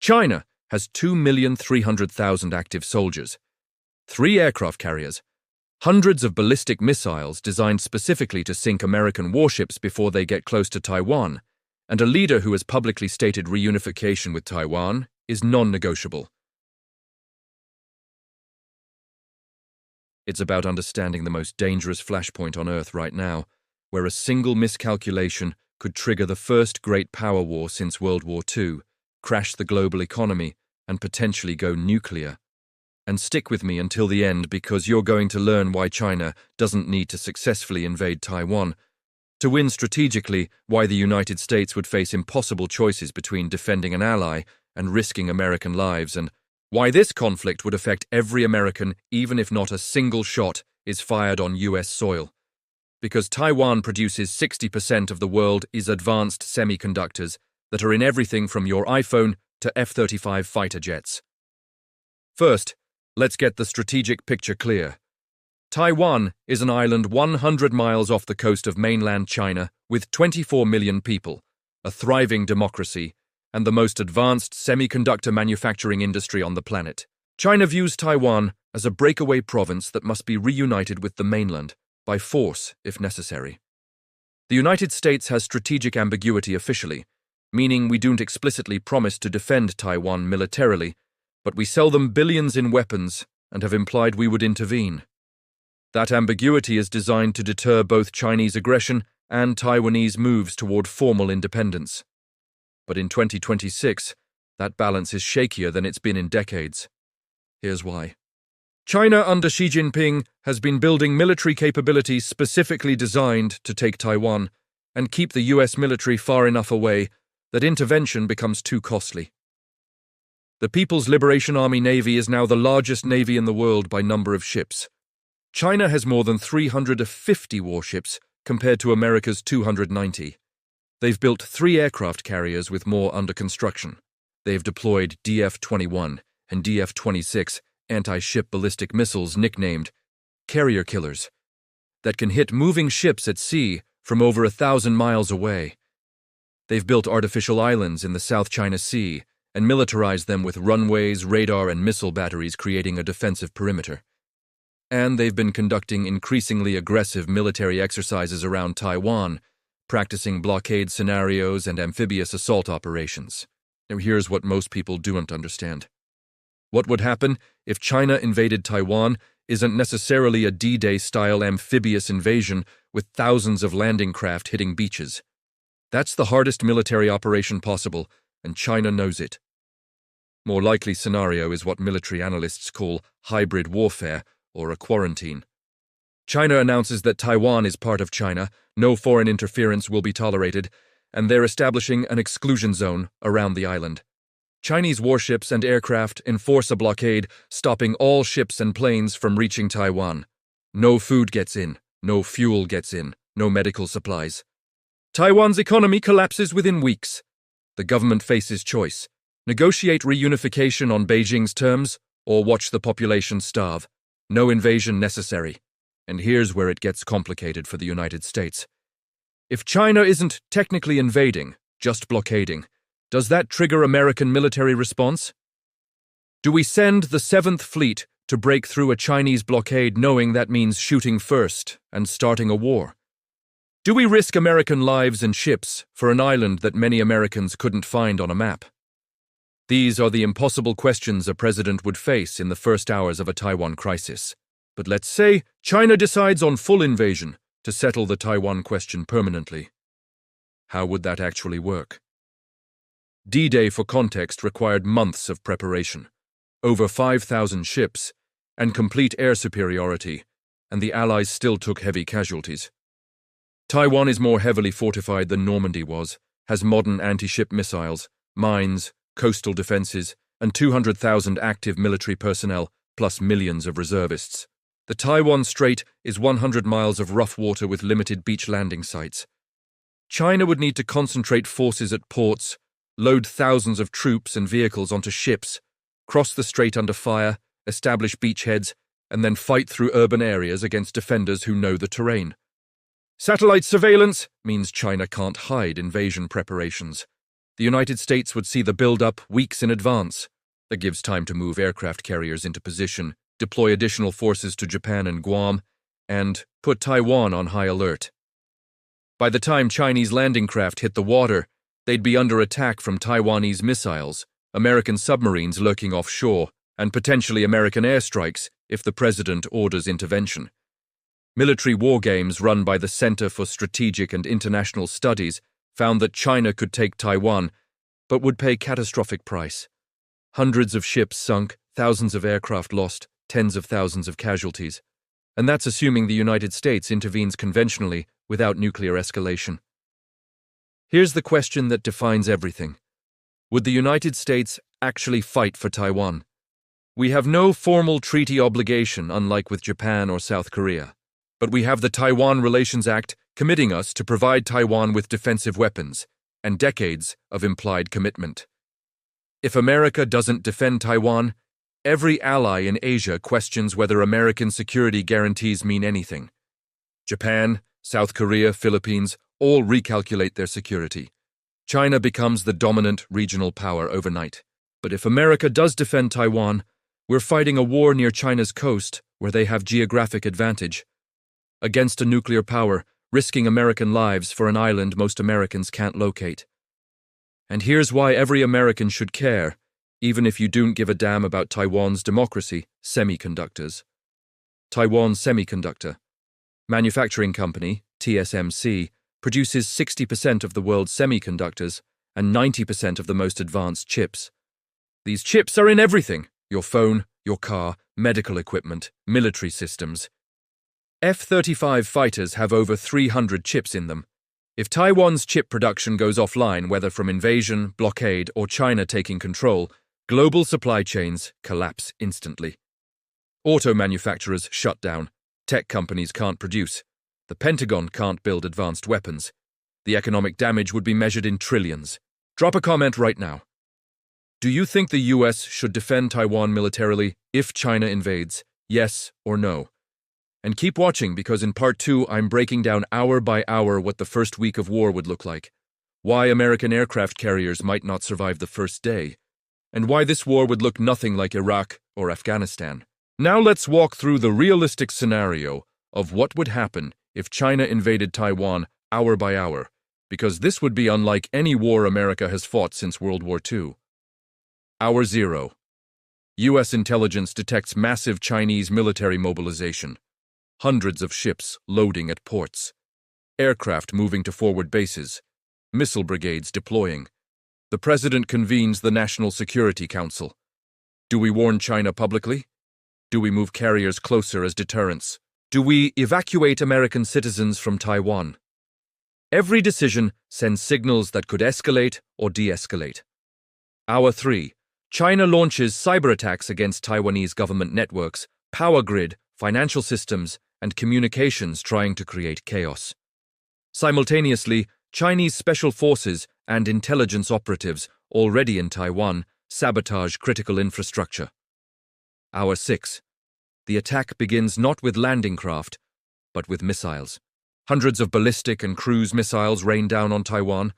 China has 2,300,000 active soldiers, 3 aircraft carriers, hundreds of ballistic missiles designed specifically to sink American warships before they get close to Taiwan, and a leader who has publicly stated reunification with Taiwan is non-negotiable. It's about understanding the most dangerous flashpoint on Earth right now, where a single miscalculation could trigger the first great power war since World War II, crash the global economy, and potentially go nuclear. And stick with me until the end, because you're going to learn why China doesn't need to successfully invade Taiwan. To win strategically, why the United States would face impossible choices between defending an ally and risking American lives, and why this conflict would affect every American even if not a single shot is fired on US soil. Because Taiwan produces 60% of the world's advanced semiconductors that are in everything from your iPhone to F-35 fighter jets. First, let's get the strategic picture clear. Taiwan is an island 100 miles off the coast of mainland China with 24 million people, a thriving democracy, and the most advanced semiconductor manufacturing industry on the planet. China views Taiwan as a breakaway province that must be reunited with the mainland, by force if necessary. The United States has strategic ambiguity officially, meaning we don't explicitly promise to defend Taiwan militarily, but we sell them billions in weapons and have implied we would intervene. That ambiguity is designed to deter both Chinese aggression and Taiwanese moves toward formal independence. But in 2026, that balance is shakier than it's been in decades. Here's why. China under Xi Jinping has been building military capabilities specifically designed to take Taiwan and keep the US military far enough away that intervention becomes too costly. The People's Liberation Army Navy is now the largest navy in the world by number of ships. China has more than 350 warships compared to America's 290. They've built 3 aircraft carriers with more under construction. They've deployed DF-21 and DF-26 anti-ship ballistic missiles nicknamed carrier killers that can hit moving ships at sea from over 1,000 miles away. They've built artificial islands in the South China Sea and militarized them with runways, radar, and missile batteries, creating a defensive perimeter. And they've been conducting increasingly aggressive military exercises around Taiwan, practicing blockade scenarios and amphibious assault operations. Now here's what most people don't understand. What would happen if China invaded Taiwan isn't necessarily a D-Day-style amphibious invasion with thousands of landing craft hitting beaches. That's the hardest military operation possible, and China knows it. More likely scenario is what military analysts call hybrid warfare, or a quarantine. China announces that Taiwan is part of China, no foreign interference will be tolerated, and they're establishing an exclusion zone around the island. Chinese warships and aircraft enforce a blockade, stopping all ships and planes from reaching Taiwan. No food gets in, no fuel gets in, no medical supplies. Taiwan's economy collapses within weeks. The government faces choice: negotiate reunification on Beijing's terms, or watch the population starve. No invasion necessary. And here's where it gets complicated for the United States. If China isn't technically invading, just blockading, does that trigger American military response? Do we send the 7th Fleet to break through a Chinese blockade knowing that means shooting first and starting a war? Do we risk American lives and ships for an island that many Americans couldn't find on a map? These are the impossible questions a president would face in the first hours of a Taiwan crisis. But let's say China decides on full invasion to settle the Taiwan question permanently. How would that actually work? D-Day, for context, required months of preparation, over 5,000 ships, and complete air superiority, and the Allies still took heavy casualties. Taiwan is more heavily fortified than Normandy was, has modern anti-ship missiles, mines, coastal defenses, and 200,000 active military personnel, plus millions of reservists. The Taiwan Strait is 100 miles of rough water with limited beach landing sites. China would need to concentrate forces at ports, load thousands of troops and vehicles onto ships, cross the strait under fire, establish beachheads, and then fight through urban areas against defenders who know the terrain. Satellite surveillance means China can't hide invasion preparations. The United States would see the build-up weeks in advance. That gives time to move aircraft carriers into position, deploy additional forces to Japan and Guam, and put Taiwan on high alert. By the time Chinese landing craft hit the water, they'd be under attack from Taiwanese missiles, American submarines lurking offshore, and potentially American airstrikes if the president orders intervention. Military wargames run by the Center for Strategic and International Studies found that China could take Taiwan, but would pay catastrophic price. Hundreds of ships sunk, thousands of aircraft lost, tens of thousands of casualties. And that's assuming the United States intervenes conventionally without nuclear escalation. Here's the question that defines everything. Would the United States actually fight for Taiwan? We have no formal treaty obligation, unlike with Japan or South Korea. But we have the Taiwan Relations Act committing us to provide Taiwan with defensive weapons and decades of implied commitment. If America doesn't defend Taiwan, every ally in Asia questions whether American security guarantees mean anything. Japan, South Korea, Philippines all recalculate their security. China becomes the dominant regional power overnight. But if America does defend Taiwan, we're fighting a war near China's coast where they have geographic advantage. Against a nuclear power, risking American lives for an island most Americans can't locate. And here's why every American should care, even if you don't give a damn about Taiwan's democracy: semiconductors. Taiwan Semiconductor Manufacturing Company, TSMC, produces 60% of the world's semiconductors and 90% of the most advanced chips. These chips are in everything: your phone, your car, medical equipment, military systems. F-35 fighters have over 300 chips in them. If Taiwan's chip production goes offline, whether from invasion, blockade, or China taking control, global supply chains collapse instantly. Auto manufacturers shut down. Tech companies can't produce. The Pentagon can't build advanced weapons. The economic damage would be measured in trillions. Drop a comment right now. Do you think the US should defend Taiwan militarily if China invades? Yes or no? And keep watching, because in part 2 I'm breaking down hour by hour what the first week of war would look like, why American aircraft carriers might not survive the first day, and why this war would look nothing like Iraq or Afghanistan. Now let's walk through the realistic scenario of what would happen if China invaded Taiwan hour by hour, because this would be unlike any war America has fought since World War II. Hour 0. U.S. intelligence detects massive Chinese military mobilization. Hundreds of ships loading at ports. Aircraft moving to forward bases. Missile brigades deploying. The president convenes the National Security Council. Do we warn China publicly? Do we move carriers closer as deterrents? Do we evacuate American citizens from Taiwan? Every decision sends signals that could escalate or de-escalate. Hour 3. China launches cyber attacks against Taiwanese government networks, power grid, financial systems, and communications, trying to create chaos. Simultaneously, Chinese special forces and intelligence operatives already in Taiwan sabotage critical infrastructure. Hour 6. The attack begins not with landing craft, but with missiles. Hundreds of ballistic and cruise missiles rain down on Taiwan,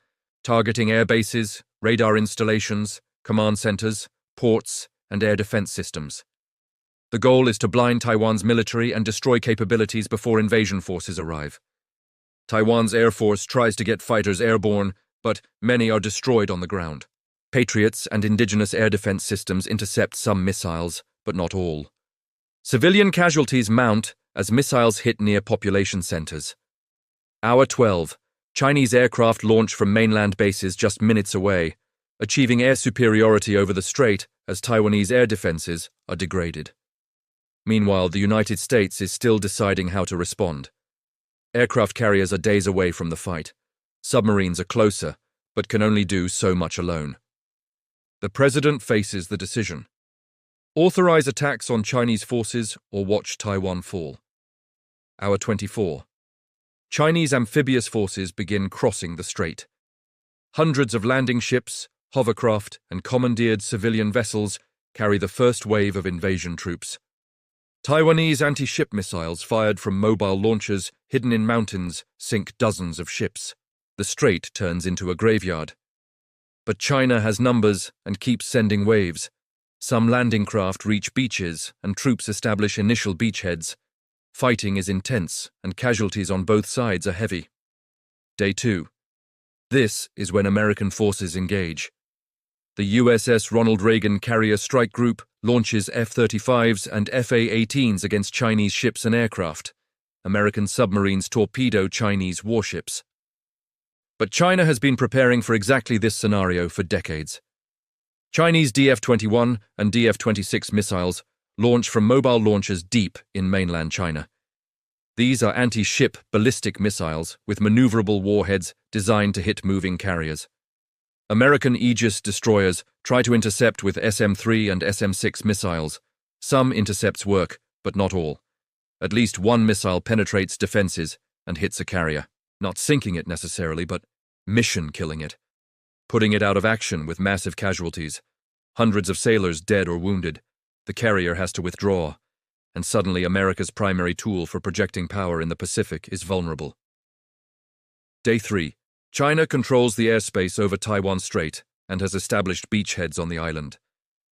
targeting air bases, radar installations, command centers, ports, and air defense systems. The goal is to blind Taiwan's military and destroy capabilities before invasion forces arrive. Taiwan's Air Force tries to get fighters airborne, but many are destroyed on the ground. Patriots and indigenous air defense systems intercept some missiles, but not all. Civilian casualties mount as missiles hit near population centers. Hour 12. Chinese aircraft launch from mainland bases just minutes away, achieving air superiority over the strait as Taiwanese air defenses are degraded. Meanwhile, the United States is still deciding how to respond. Aircraft carriers are days away from the fight. Submarines are closer, but can only do so much alone. The president faces the decision: authorize attacks on Chinese forces or watch Taiwan fall. Hour 24. Chinese amphibious forces begin crossing the strait. Hundreds of landing ships, hovercraft, and commandeered civilian vessels carry the first wave of invasion troops. Taiwanese anti-ship missiles fired from mobile launchers hidden in mountains sink dozens of ships. The strait turns into a graveyard. But China has numbers and keeps sending waves. Some landing craft reach beaches and troops establish initial beachheads. Fighting is intense and casualties on both sides are heavy. Day 2. This is when American forces engage. The USS Ronald Reagan Carrier Strike Group launches F-35s and FA-18s against Chinese ships and aircraft. American submarines torpedo Chinese warships. But China has been preparing for exactly this scenario for decades. Chinese DF-21 and DF-26 missiles launch from mobile launchers deep in mainland China. These are anti-ship ballistic missiles with maneuverable warheads designed to hit moving carriers. American Aegis destroyers try to intercept with SM-3 and SM-6 missiles. Some intercepts work, but not all. At least one missile penetrates defenses and hits a carrier, not sinking it necessarily, but mission-killing it, putting it out of action with massive casualties. Hundreds of sailors dead or wounded. The carrier has to withdraw, and suddenly America's primary tool for projecting power in the Pacific is vulnerable. Day 3. China controls the airspace over Taiwan Strait and has established beachheads on the island.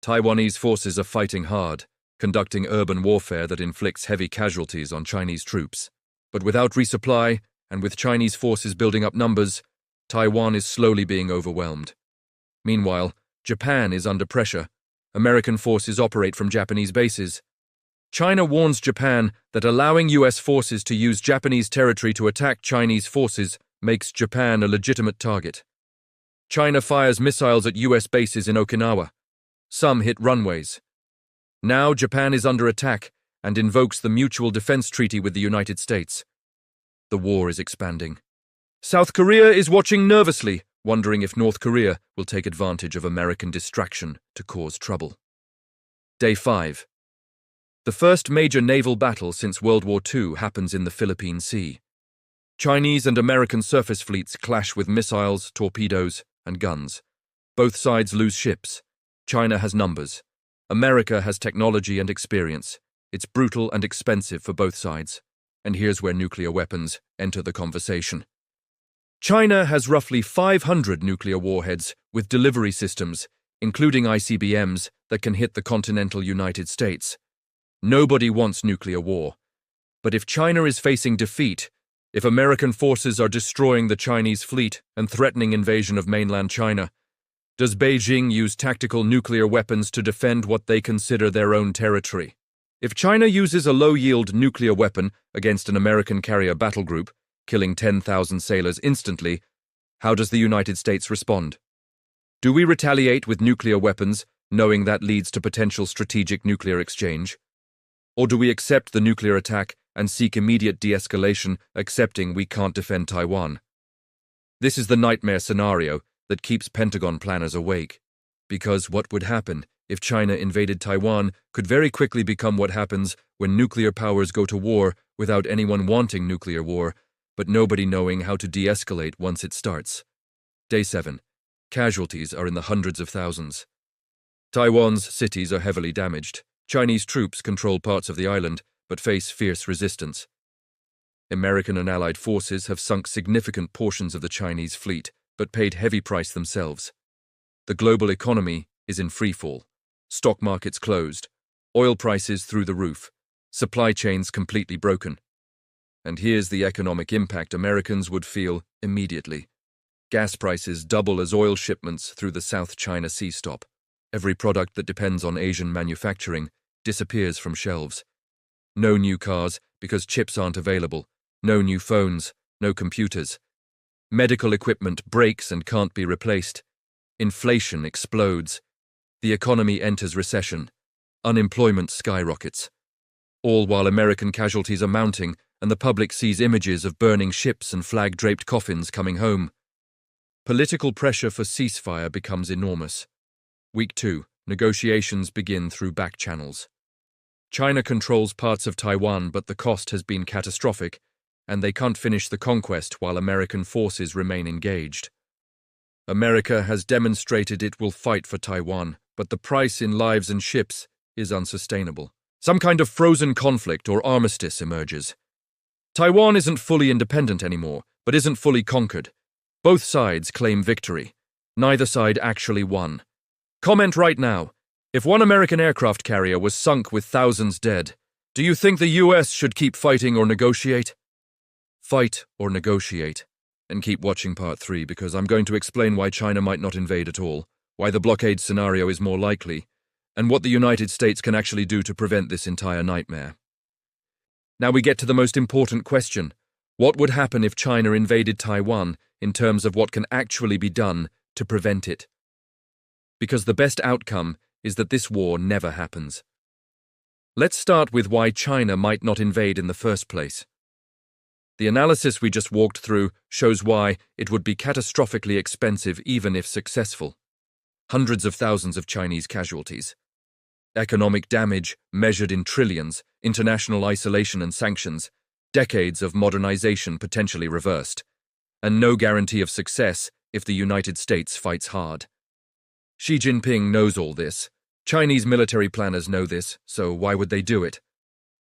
Taiwanese forces are fighting hard, conducting urban warfare that inflicts heavy casualties on Chinese troops. But without resupply, and with Chinese forces building up numbers, Taiwan is slowly being overwhelmed. Meanwhile, Japan is under pressure. American forces operate from Japanese bases. China warns Japan that allowing US forces to use Japanese territory to attack Chinese forces makes Japan a legitimate target. China fires missiles at US bases in Okinawa. Some hit runways. Now Japan is under attack and invokes the Mutual Defense Treaty with the United States. The war is expanding. South Korea is watching nervously, wondering if North Korea will take advantage of American distraction to cause trouble. Day 5. The first major naval battle since World War II happens in the Philippine Sea. Chinese and American surface fleets clash with missiles, torpedoes, and guns. Both sides lose ships. China has numbers. America has technology and experience. It's brutal and expensive for both sides. And here's where nuclear weapons enter the conversation. China has roughly 500 nuclear warheads with delivery systems, including ICBMs, that can hit the continental United States. Nobody wants nuclear war. But if China is facing defeat, if American forces are destroying the Chinese fleet and threatening invasion of mainland China, does Beijing use tactical nuclear weapons to defend what they consider their own territory? If China uses a low-yield nuclear weapon against an American carrier battle group, killing 10,000 sailors instantly, how does the United States respond? Do we retaliate with nuclear weapons, knowing that leads to potential strategic nuclear exchange? Or do we accept the nuclear attack and seek immediate de-escalation, accepting we can't defend Taiwan? This is the nightmare scenario that keeps Pentagon planners awake. Because what would happen if China invaded Taiwan could very quickly become what happens when nuclear powers go to war without anyone wanting nuclear war, but nobody knowing how to de-escalate once it starts. Day 7. Casualties are in the hundreds of thousands. Taiwan's cities are heavily damaged. Chinese troops control parts of the island, but face fierce resistance. American and Allied forces have sunk significant portions of the Chinese fleet, but paid heavy price themselves. The global economy is in freefall. Stock markets closed. Oil prices through the roof. Supply chains completely broken. And here's the economic impact Americans would feel immediately. Gas prices double as oil shipments through the South China Sea stop. Every product that depends on Asian manufacturing disappears from shelves. No new cars because chips aren't available. No new phones, no computers. Medical equipment breaks and can't be replaced. Inflation explodes. The economy enters recession. Unemployment skyrockets. All while American casualties are mounting and the public sees images of burning ships and flag-draped coffins coming home. Political pressure for ceasefire becomes enormous. Week 2. Negotiations begin through back channels. China controls parts of Taiwan, but the cost has been catastrophic, and they can't finish the conquest while American forces remain engaged. America has demonstrated it will fight for Taiwan, but the price in lives and ships is unsustainable. Some kind of frozen conflict or armistice emerges. Taiwan isn't fully independent anymore, but isn't fully conquered. Both sides claim victory. Neither side actually won. Comment right now. If one American aircraft carrier was sunk with thousands dead, do you think the US should keep fighting or negotiate? Fight or negotiate. And keep watching part 3 because I'm going to explain why China might not invade at all, why the blockade scenario is more likely, and what the United States can actually do to prevent this entire nightmare. Now we get to the most important question. What would happen if China invaded Taiwan in terms of what can actually be done to prevent it? Because the best outcome is that this war never happens. Let's start with why China might not invade in the first place. The analysis we just walked through shows why it would be catastrophically expensive even if successful. Hundreds of thousands of Chinese casualties. Economic damage measured in trillions, international isolation and sanctions, decades of modernization potentially reversed, and no guarantee of success if the United States fights hard. Xi Jinping knows all this. Chinese military planners know this, so why would they do it?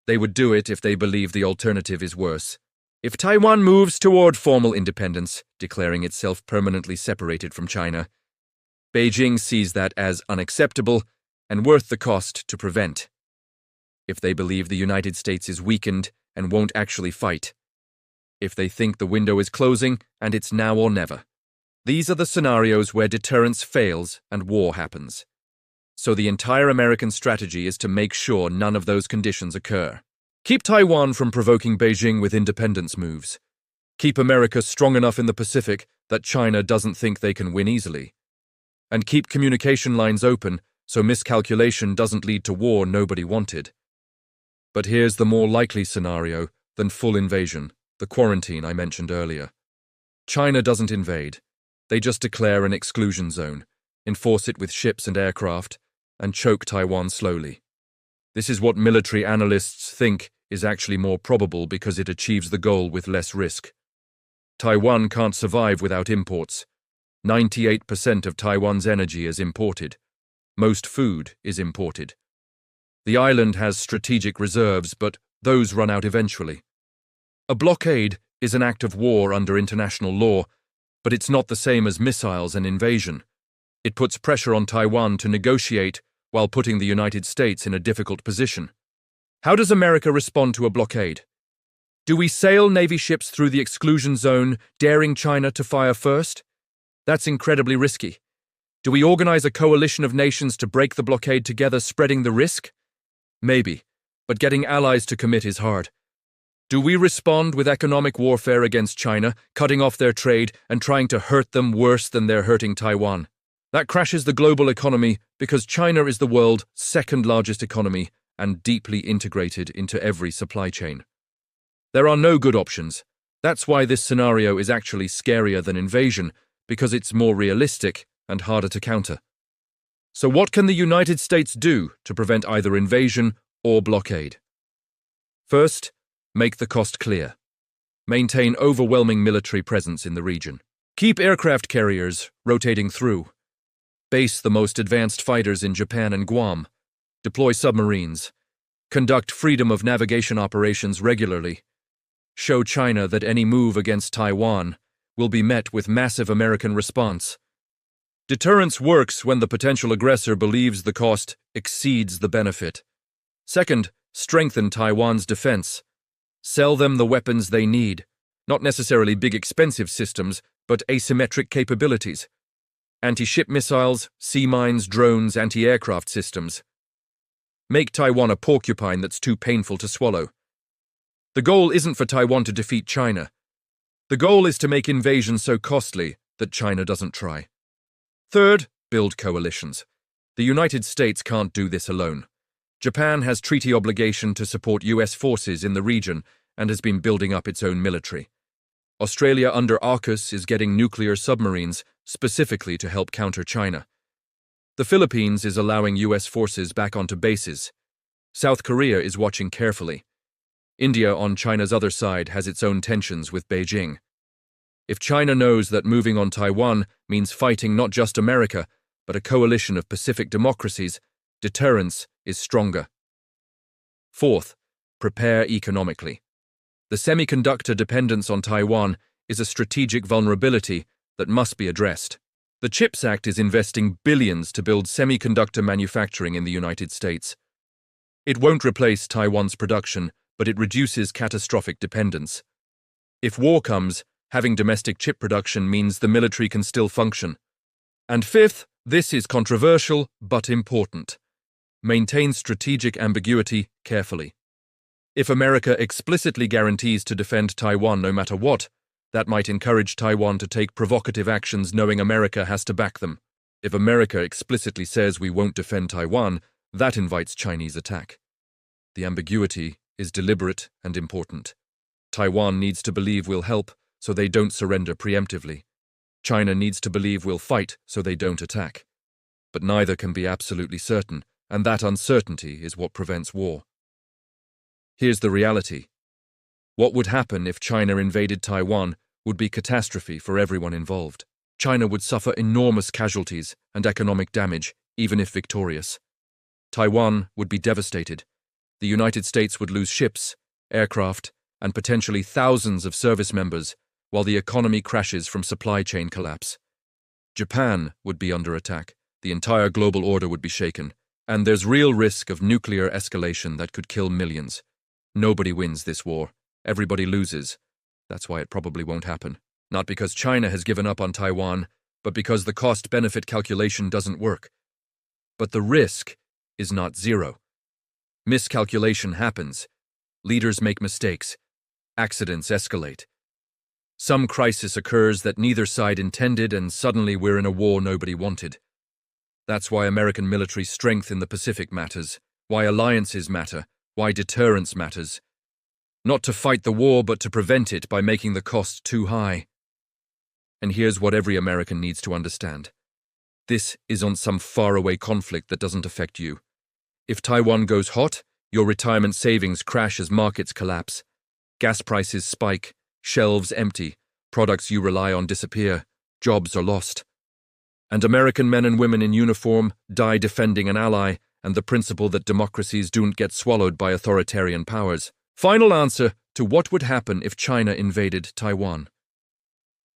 They would do it if they believe the alternative is worse. If Taiwan moves toward formal independence, declaring itself permanently separated from China, Beijing sees that as unacceptable and worth the cost to prevent. If they believe the United States is weakened and won't actually fight. If they think the window is closing and it's now or never. These are the scenarios where deterrence fails and war happens. So the entire American strategy is to make sure none of those conditions occur. Keep Taiwan from provoking Beijing with independence moves. Keep America strong enough in the Pacific that China doesn't think they can win easily. And keep communication lines open so miscalculation doesn't lead to war nobody wanted. But here's the more likely scenario than full invasion, the quarantine I mentioned earlier. China doesn't invade. They just declare an exclusion zone, enforce it with ships and aircraft, and choke Taiwan slowly. This is what military analysts think is actually more probable because it achieves the goal with less risk. Taiwan can't survive without imports. 98% of Taiwan's energy is imported. Most food is imported. The island has strategic reserves, but those run out eventually. A blockade is an act of war under international law, but it's not the same as missiles and invasion. It puts pressure on Taiwan to negotiate while putting the United States in a difficult position. How does America respond to a blockade? Do we sail Navy ships through the exclusion zone, daring China to fire first? That's incredibly risky. Do we organize a coalition of nations to break the blockade together, spreading the risk? Maybe, but getting allies to commit is hard. Do we respond with economic warfare against China, cutting off their trade and trying to hurt them worse than they're hurting Taiwan? That crashes the global economy because China is the world's second largest economy and deeply integrated into every supply chain. There are no good options. That's why this scenario is actually scarier than invasion, because it's more realistic and harder to counter. So what can the United States do to prevent either invasion or blockade? First, make the cost clear. Maintain overwhelming military presence in the region. Keep aircraft carriers rotating through. Base the most advanced fighters in Japan and Guam. Deploy submarines. Conduct freedom of navigation operations regularly. Show China that any move against Taiwan will be met with massive American response. Deterrence works when the potential aggressor believes the cost exceeds the benefit. Second, strengthen Taiwan's defense. Sell them the weapons they need, not necessarily big expensive systems, but asymmetric capabilities. Anti-ship missiles, sea mines, drones, anti-aircraft systems. Make Taiwan a porcupine that's too painful to swallow. The goal isn't for Taiwan to defeat China. The goal is to make invasion so costly that China doesn't try. Third, build coalitions. The United States can't do this alone. Japan has treaty obligation to support US forces in the region and has been building up its own military. Australia under AUKUS is getting nuclear submarines specifically to help counter China. The Philippines is allowing US forces back onto bases. South Korea is watching carefully. India on China's other side has its own tensions with Beijing. If China knows that moving on Taiwan means fighting not just America, but a coalition of Pacific democracies, deterrence is stronger. Fourth, prepare economically. The semiconductor dependence on Taiwan is a strategic vulnerability that must be addressed. The CHIPS Act is investing billions to build semiconductor manufacturing in the United States. It won't replace Taiwan's production, but it reduces catastrophic dependence. If war comes, having domestic chip production means the military can still function. And fifth, this is controversial but important. Maintain strategic ambiguity carefully. If America explicitly guarantees to defend Taiwan no matter what, that might encourage Taiwan to take provocative actions knowing America has to back them. If America explicitly says we won't defend Taiwan, that invites Chinese attack. The ambiguity is deliberate and important. Taiwan needs to believe we'll help, so they don't surrender preemptively. China needs to believe we'll fight, so they don't attack. But neither can be absolutely certain, and that uncertainty is what prevents war. Here's the reality. What would happen if China invaded Taiwan would be catastrophe for everyone involved. China would suffer enormous casualties and economic damage, even if victorious. Taiwan would be devastated. The United States would lose ships, aircraft, and potentially thousands of service members, while the economy crashes from supply chain collapse. Japan would be under attack. The entire global order would be shaken, and there's real risk of nuclear escalation that could kill millions. Nobody wins this war. Everybody loses. That's why it probably won't happen. Not because China has given up on Taiwan, but because the cost-benefit calculation doesn't work. But the risk is not zero. Miscalculation happens. Leaders make mistakes. Accidents escalate. Some crisis occurs that neither side intended, and suddenly we're in a war nobody wanted. That's why American military strength in the Pacific matters, why alliances matter, why deterrence matters. Not to fight the war, but to prevent it by making the cost too high. And here's what every American needs to understand. This isn't some faraway conflict that doesn't affect you. If Taiwan goes hot, your retirement savings crash as markets collapse. Gas prices spike, shelves empty, products you rely on disappear, jobs are lost. And American men and women in uniform die defending an ally and the principle that democracies don't get swallowed by authoritarian powers. Final answer to what would happen if China invaded Taiwan.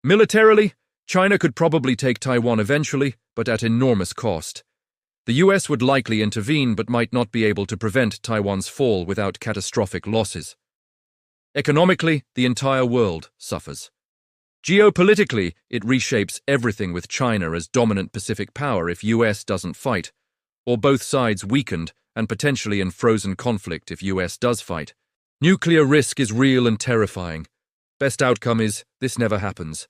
Militarily, China could probably take Taiwan eventually, but at enormous cost. The US would likely intervene but might not be able to prevent Taiwan's fall without catastrophic losses. Economically, the entire world suffers. Geopolitically, it reshapes everything with China as dominant Pacific power if US doesn't fight, or both sides weakened and potentially in frozen conflict if US does fight. Nuclear risk is real and terrifying. Best outcome is this never happens.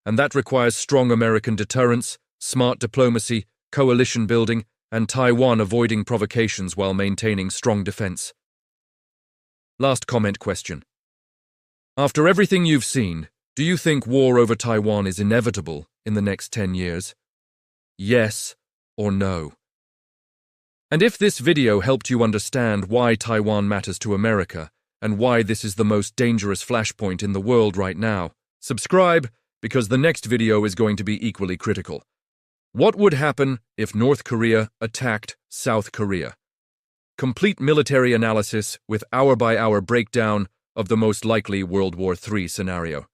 And that requires strong American deterrence, smart diplomacy, coalition building, and Taiwan avoiding provocations while maintaining strong defense. Last comment question. After everything you've seen, do you think war over Taiwan is inevitable in the next 10 years? Yes or no? And if this video helped you understand why Taiwan matters to America and why this is the most dangerous flashpoint in the world right now, subscribe because the next video is going to be equally critical. What would happen if North Korea attacked South Korea? Complete military analysis with hour-by-hour breakdown of the most likely World War III scenario.